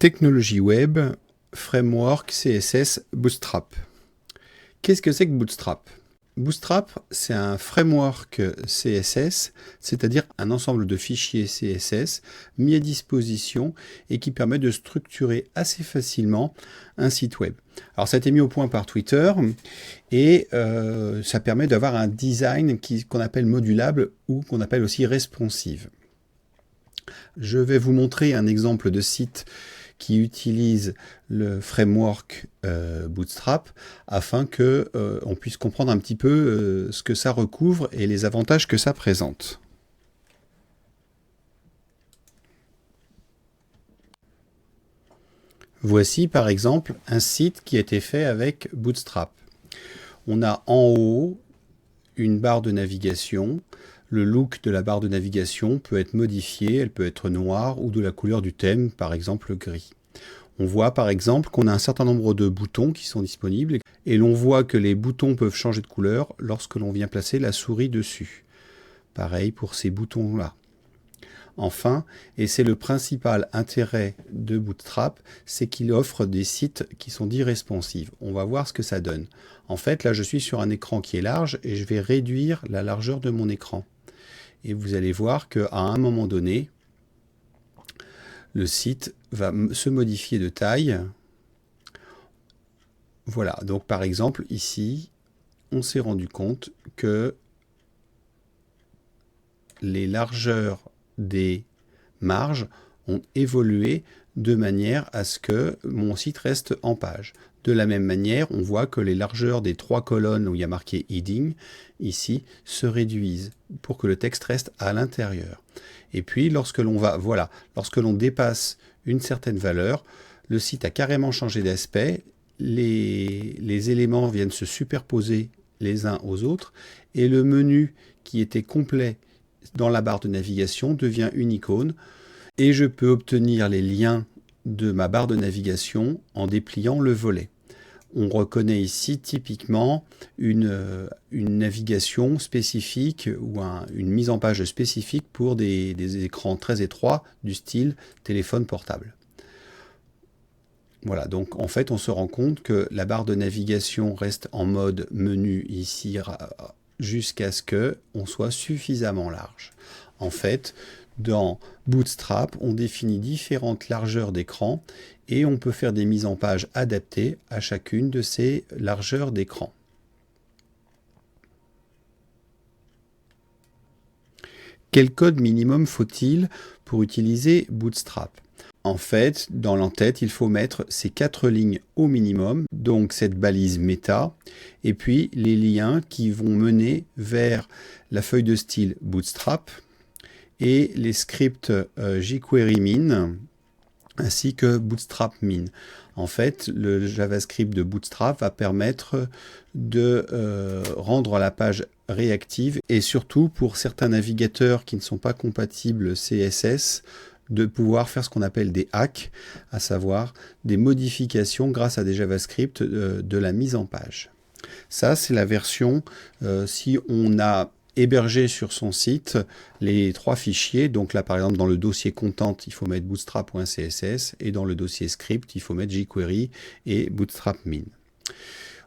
Technologie web, framework CSS Bootstrap. Qu'est-ce que c'est que Bootstrap? Bootstrap, c'est un framework CSS, c'est-à-dire un ensemble de fichiers CSS mis à disposition et qui permet de structurer assez facilement un site web. Alors ça a été mis au point par Twitter et ça permet d'avoir un design qu'on appelle modulable ou qu'on appelle aussi responsive. Je vais vous montrer un exemple de site qui utilise le framework Bootstrap afin que on puisse comprendre un petit peu ce que ça recouvre et les avantages que ça présente. Voici par exemple un site qui a été fait avec Bootstrap. On a en haut une barre de navigation. Le look de la barre de navigation peut être modifié, elle peut être noire ou de la couleur du thème, par exemple gris. On voit par exemple qu'on a un certain nombre de boutons qui sont disponibles et l'on voit que les boutons peuvent changer de couleur lorsque l'on vient placer la souris dessus. Pareil pour ces boutons-là. Enfin, et c'est le principal intérêt de Bootstrap, c'est qu'il offre des sites qui sont dits responsives. On va voir ce que ça donne. En fait, là je suis sur un écran qui est large et je vais réduire la largeur de mon écran. Et vous allez voir qu'à un moment donné, le site va se modifier de taille. Voilà, donc par exemple ici, on s'est rendu compte que les largeurs des marges ont évolué de manière à ce que mon site reste en page. De la même manière, on voit que les largeurs des 3 colonnes où il y a marqué heading, ici, se réduisent pour que le texte reste à l'intérieur. Et puis, lorsque l'on dépasse une certaine valeur, le site a carrément changé d'aspect, les éléments viennent se superposer les uns aux autres, et le menu qui était complet dans la barre de navigation devient une icône, et je peux obtenir les liens de ma barre de navigation en dépliant le volet. On reconnaît ici typiquement une navigation spécifique ou une mise en page spécifique pour des écrans très étroits du style téléphone portable. Voilà, donc en fait on se rend compte que la barre de navigation reste en mode menu ici jusqu'à ce qu'on soit suffisamment large. En fait, dans Bootstrap, on définit différentes largeurs d'écran et on peut faire des mises en page adaptées à chacune de ces largeurs d'écran. Quel code minimum faut-il pour utiliser Bootstrap? En fait, dans l'entête, il faut mettre ces 4 lignes au minimum, donc cette balise méta, et puis les liens qui vont mener vers la feuille de style Bootstrap et les scripts jQuery min ainsi que Bootstrap min. En fait, le JavaScript de Bootstrap va permettre de rendre la page réactive et surtout pour certains navigateurs qui ne sont pas compatibles CSS, de pouvoir faire ce qu'on appelle des hacks, à savoir des modifications grâce à des JavaScript de la mise en page. Ça, c'est la version si on a hébergé sur son site les 3 fichiers. Donc là, par exemple, dans le dossier content, il faut mettre bootstrap.css et dans le dossier script, il faut mettre jQuery et bootstrap min.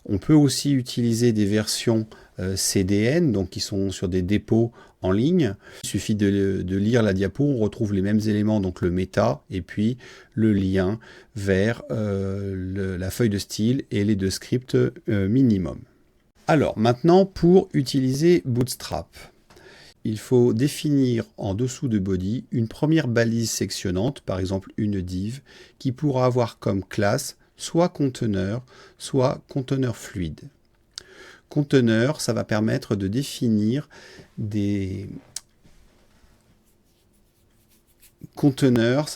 On peut aussi utiliser des versions CDN, donc qui sont sur des dépôts en ligne. Il suffit de lire la diapo, on retrouve les mêmes éléments, donc le méta, et puis le lien vers la feuille de style et les 2 scripts minimum. Alors maintenant, pour utiliser Bootstrap, il faut définir en dessous de body une première balise sectionnante, par exemple une div, qui pourra avoir comme classe soit conteneur fluide. Conteneur, ça va permettre de définir des conteneurs,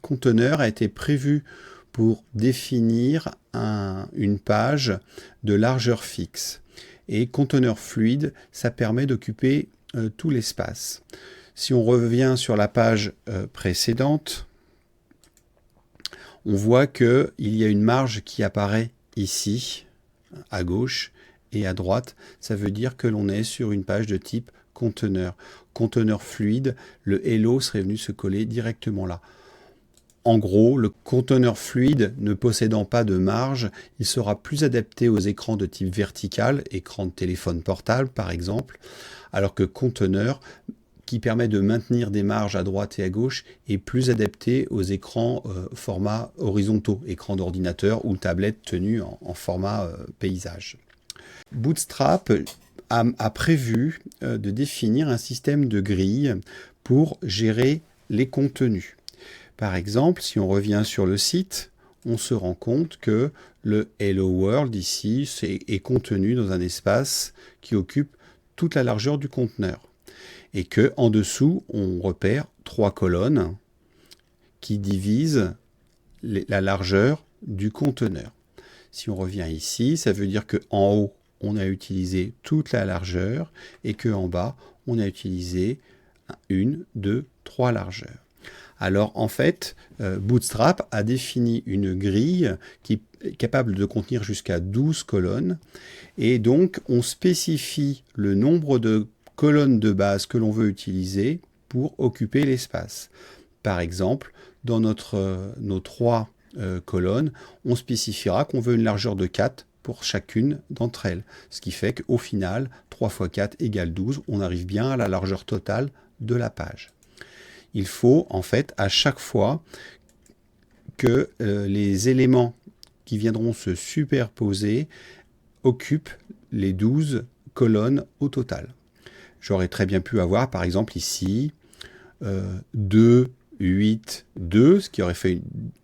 conteneur a été prévu pour définir une page de largeur fixe. Et conteneur fluide, ça permet d'occuper tout l'espace. Si on revient sur la page précédente, on voit qu'il y a une marge qui apparaît ici, à gauche et à droite. Ça veut dire que l'on est sur une page de type conteneur. Conteneur fluide, le hello serait venu se coller directement là. En gros, le conteneur fluide ne possédant pas de marge, il sera plus adapté aux écrans de type vertical, écran de téléphone portable par exemple, alors que conteneur qui permet de maintenir des marges à droite et à gauche est plus adapté aux écrans format horizontaux, écran d'ordinateur ou tablette tenue en format paysage. Bootstrap a prévu de définir un système de grilles pour gérer les contenus. Par exemple, si on revient sur le site, on se rend compte que le Hello World ici est contenu dans un espace qui occupe toute la largeur du conteneur. Et que en dessous, on repère 3 colonnes qui divisent la largeur du conteneur. Si on revient ici, ça veut dire qu'en haut, on a utilisé toute la largeur et qu'en bas, on a utilisé 1, 2, 3 largeurs. Alors en fait, Bootstrap a défini une grille qui est capable de contenir jusqu'à 12 colonnes et donc on spécifie le nombre de colonnes de base que l'on veut utiliser pour occuper l'espace. Par exemple, dans nos 3 colonnes, on spécifiera qu'on veut une largeur de 4 pour chacune d'entre elles. Ce qui fait qu'au final, 3 x 4 égale 12, on arrive bien à la largeur totale de la page. Il faut en fait à chaque fois que les éléments qui viendront se superposer occupent les 12 colonnes au total. J'aurais très bien pu avoir par exemple ici 2, 8, 2, ce qui aurait fait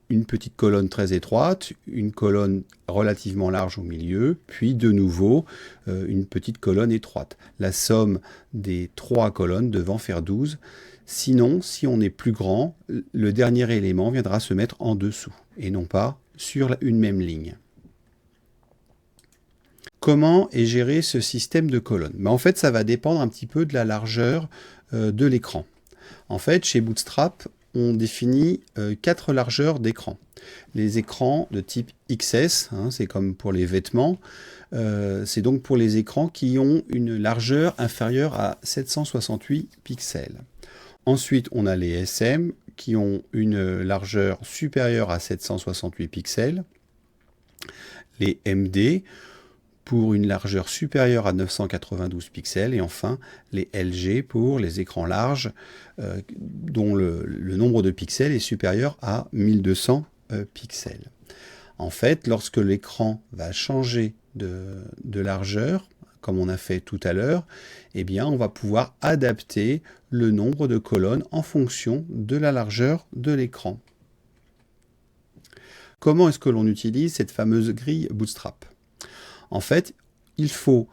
une petite colonne très étroite, une colonne relativement large au milieu, puis de nouveau une petite colonne étroite. La somme des 3 colonnes devant faire 12. Sinon, si on est plus grand, le dernier élément viendra se mettre en dessous et non pas sur une même ligne. Comment est géré ce système de colonnes? En fait, ça va dépendre un petit peu de la largeur de l'écran. En fait, chez Bootstrap, on définit 4 largeurs d'écran. Les écrans de type XS, c'est comme pour les vêtements, c'est donc pour les écrans qui ont une largeur inférieure à 768 pixels. Ensuite, on a les SM qui ont une largeur supérieure à 768 pixels. Les MD pour une largeur supérieure à 992 pixels. Et enfin, les LG pour les écrans larges dont le nombre de pixels est supérieur à 1200 pixels. En fait, lorsque l'écran va changer de largeur, comme on a fait tout à l'heure, eh bien, on va pouvoir adapter le nombre de colonnes en fonction de la largeur de l'écran. Comment est-ce que l'on utilise cette fameuse grille Bootstrap? En fait, il faut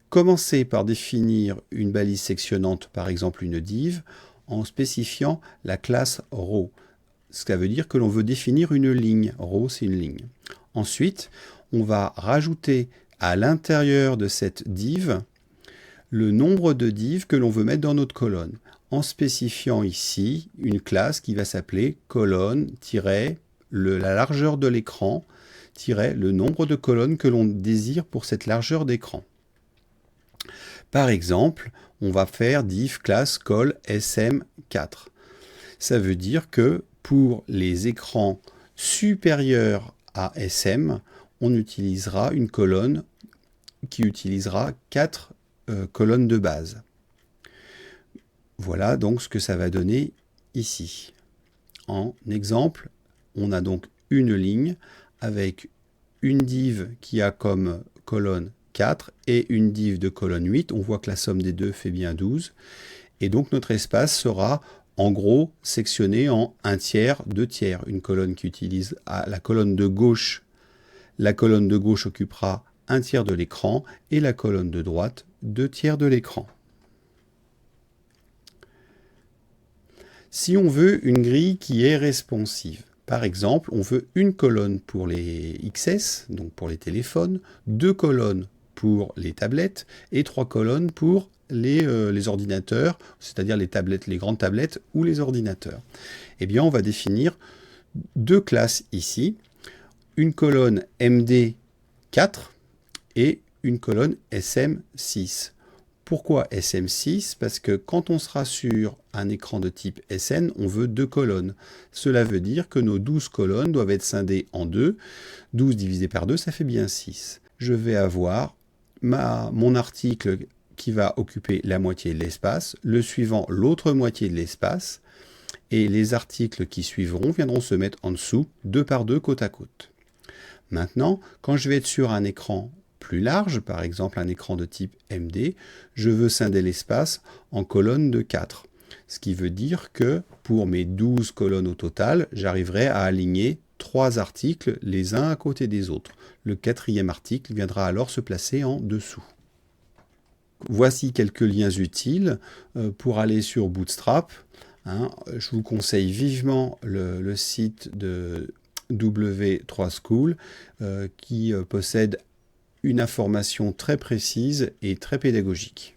commencer par définir une balise sectionnante, par exemple une div, en spécifiant la classe row. Ce qui veut dire que l'on veut définir une ligne. Row, c'est une ligne. Ensuite, on va rajouter à l'intérieur de cette div le nombre de divs que l'on veut mettre dans notre colonne, en spécifiant ici une classe qui va s'appeler colonne-la largeur de l'écran, le nombre de colonnes que l'on désire pour cette largeur d'écran. Par exemple, on va faire div class col sm4. Ça veut dire que pour les écrans supérieurs à sm, on utilisera une colonne qui utilisera 4 colonnes de base. Voilà donc ce que ça va donner ici. En exemple, on a donc une ligne avec une div qui a comme colonne 4 et une div de colonne 8. On voit que la somme des deux fait bien 12. Et donc notre espace sera en gros sectionné en 1 tiers, 2 tiers. Une colonne qui utilise la colonne de gauche. La colonne de gauche occupera 1 tiers de l'écran et la colonne de droite 2 tiers de l'écran. Si on veut une grille qui est responsive, par exemple, on veut une colonne pour les XS, donc pour les téléphones, 2 colonnes pour les tablettes et 3 colonnes pour les ordinateurs, c'est-à-dire les tablettes, les grandes tablettes ou les ordinateurs. Eh bien, on va définir 2 classes ici, une colonne MD4 et une colonne SM6. Pourquoi SM6? Parce que quand on sera sur un écran de type SN, on veut 2 colonnes. Cela veut dire que nos 12 colonnes doivent être scindées en 2. 12 divisé par 2, ça fait bien 6. Je vais avoir mon article qui va occuper la moitié de l'espace, le suivant l'autre moitié de l'espace, et les articles qui suivront viendront se mettre en dessous, 2 par 2, côte à côte. Maintenant, quand je vais être sur un écran plus large, par exemple un écran de type MD, je veux scinder l'espace en colonnes de 4. Ce qui veut dire que pour mes 12 colonnes au total, j'arriverai à aligner 3 articles les uns à côté des autres. Le 4e article viendra alors se placer en dessous. Voici quelques liens utiles pour aller sur Bootstrap. Je vous conseille vivement le site de W3School qui possède une information très précise et très pédagogique.